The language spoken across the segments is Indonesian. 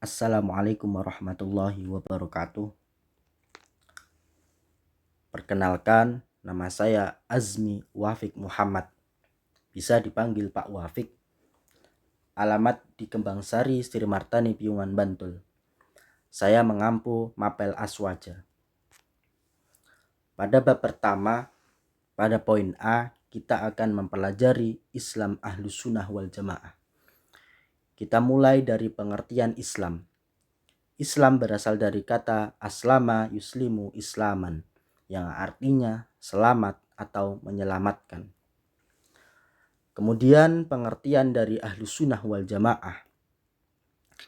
Assalamualaikum warahmatullahi wabarakatuh. Perkenalkan, nama saya Azmi Wafik Muhammad. Bisa dipanggil Pak Wafik. Alamat di Kembangsari, Sri Martani, Piungan, Bantul. Saya mengampu Mapel Aswaja. Pada bab pertama, pada poin A, kita akan mempelajari Islam Ahlus Sunnah wal Jamaah. Kita mulai dari pengertian Islam. Islam berasal dari kata aslama yuslimu islaman, yang artinya selamat atau menyelamatkan. Kemudian pengertian dari Ahlus Sunnah wal Jamaah.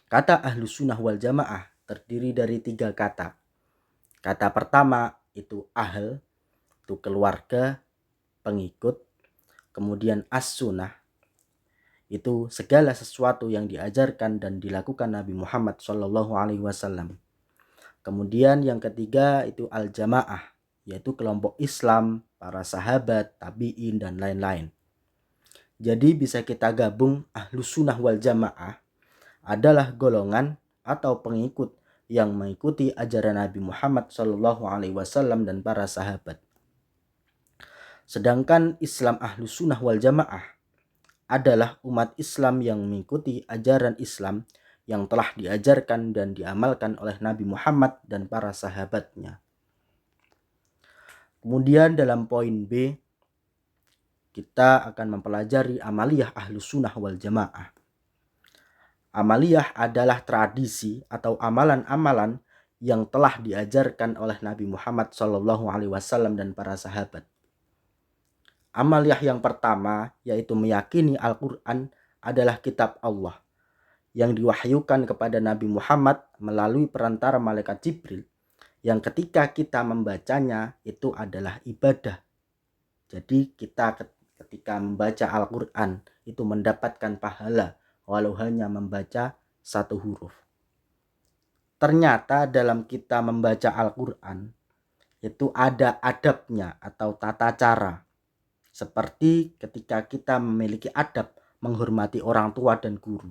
Kata Ahlus Sunnah wal Jamaah terdiri dari 3 kata. Kata pertama itu ahl, itu keluarga, pengikut. Kemudian as-sunnah, itu segala sesuatu yang diajarkan dan dilakukan Nabi Muhammad SAW. Kemudian yang ketiga itu al-jamaah, yaitu kelompok Islam, para sahabat, tabi'in, dan lain-lain. Jadi bisa kita gabung Ahlus Sunnah wal Jamaah adalah golongan atau pengikut yang mengikuti ajaran Nabi Muhammad SAW dan para sahabat. Sedangkan Islam Ahlus Sunnah wal Jamaah adalah umat Islam yang mengikuti ajaran Islam yang telah diajarkan dan diamalkan oleh Nabi Muhammad dan para sahabatnya. Kemudian dalam poin B, kita akan mempelajari amaliyah Ahlus Sunnah wal Jamaah. Amaliyah adalah tradisi atau amalan-amalan yang telah diajarkan oleh Nabi Muhammad SAW dan para sahabat. Amaliyah yang pertama yaitu meyakini Al-Quran adalah kitab Allah yang diwahyukan kepada Nabi Muhammad melalui perantara malaikat Jibril, yang ketika kita membacanya itu adalah ibadah. Jadi kita ketika membaca Al-Quran itu mendapatkan pahala walau hanya membaca 1 huruf. Ternyata dalam kita membaca Al-Quran itu ada adabnya atau tata cara. Seperti ketika kita memiliki adab menghormati orang tua dan guru.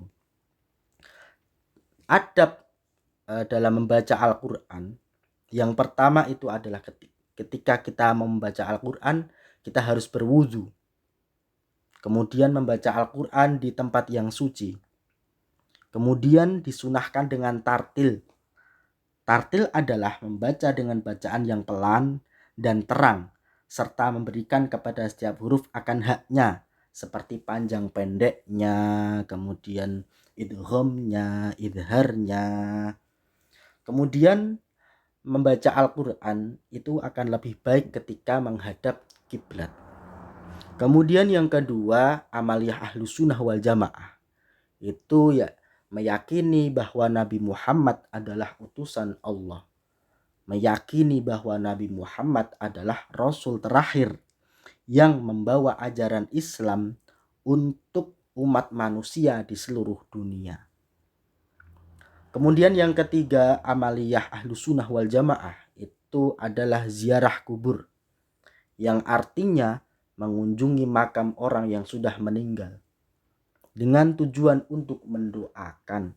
Adab dalam membaca Al-Quran yang pertama itu adalah ketika kita membaca Al-Quran kita harus berwudu. Kemudian membaca Al-Quran di tempat yang suci. Kemudian disunahkan dengan tartil. Tartil adalah membaca dengan bacaan yang pelan dan terang, serta memberikan kepada setiap huruf akan haknya, seperti panjang pendeknya, kemudian idghamnya, idharnya. Kemudian membaca Al-Quran itu akan lebih baik ketika menghadap kiblat. Kemudian yang kedua, amaliyah Ahlus Sunnah wal Jamaah. Itu ya meyakini bahwa Nabi Muhammad adalah utusan Allah. Meyakini bahwa Nabi Muhammad adalah Rasul terakhir yang membawa ajaran Islam untuk umat manusia di seluruh dunia. Kemudian yang ketiga, amaliyah Ahlus Sunnah wal Jamaah itu adalah ziarah kubur, yang artinya mengunjungi makam orang yang sudah meninggal dengan tujuan untuk mendoakan.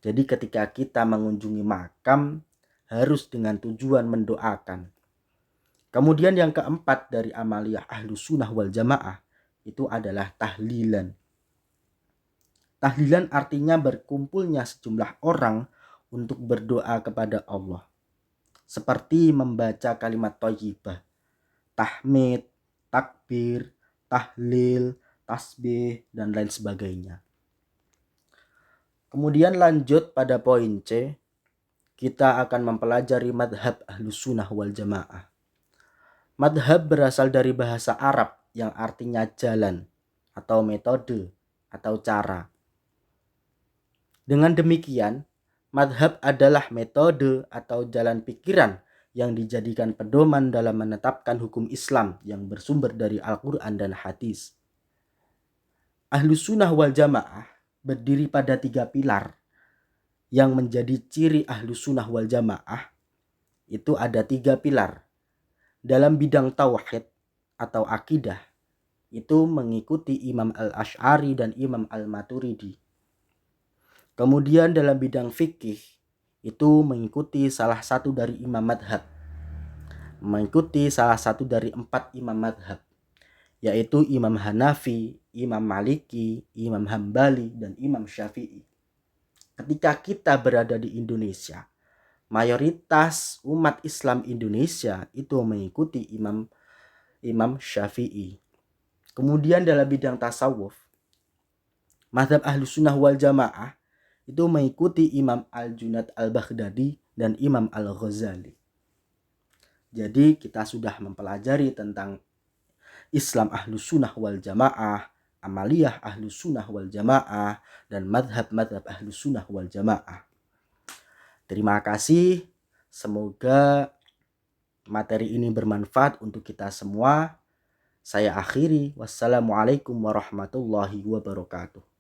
Jadi ketika kita mengunjungi makam harus dengan tujuan mendoakan. Kemudian yang keempat dari amaliyah Ahlus Sunnah wal Jamaah itu adalah tahlilan. Tahlilan artinya berkumpulnya sejumlah orang untuk berdoa kepada Allah. Seperti membaca kalimat thayyibah, tahmid, takbir, tahlil, tasbih, dan lain sebagainya. Kemudian lanjut pada poin C, kita akan mempelajari madhab Ahlus Sunnah wal Jamaah. Madhab berasal dari bahasa Arab yang artinya jalan atau metode atau cara. Dengan demikian, madhab adalah metode atau jalan pikiran yang dijadikan pedoman dalam menetapkan hukum Islam yang bersumber dari Al-Quran dan hadis. Ahlus Sunnah wal Jamaah berdiri pada 3 pilar yang menjadi ciri Ahlus Sunnah wal Jamaah. Itu ada 3 pilar. Dalam bidang tauhid atau akidah itu mengikuti Imam Al-Asy'ari dan Imam Al-Maturidi. Kemudian dalam bidang fikih itu mengikuti salah satu dari imam madhab, mengikuti salah satu dari 4 imam madhab, yaitu Imam Hanafi, Imam Maliki, Imam Hambali, dan Imam Syafi'i. Ketika kita berada di Indonesia, mayoritas umat Islam Indonesia itu mengikuti Imam Syafi'i. Kemudian dalam bidang tasawuf, mazhab Ahlus Sunnah wal Jamaah itu mengikuti Imam Al-Junaid Al-Baghdadi dan Imam Al-Ghazali. Jadi kita sudah mempelajari tentang Islam Ahlus Sunnah wal Jamaah, Amaliyah Ahlus Sunnah wal Jamaah, dan madhab-madhab Ahlus Sunnah wal Jamaah. Terima kasih. Semoga materi ini bermanfaat untuk kita semua. Saya akhiri. Wassalamualaikum warahmatullahi wabarakatuh.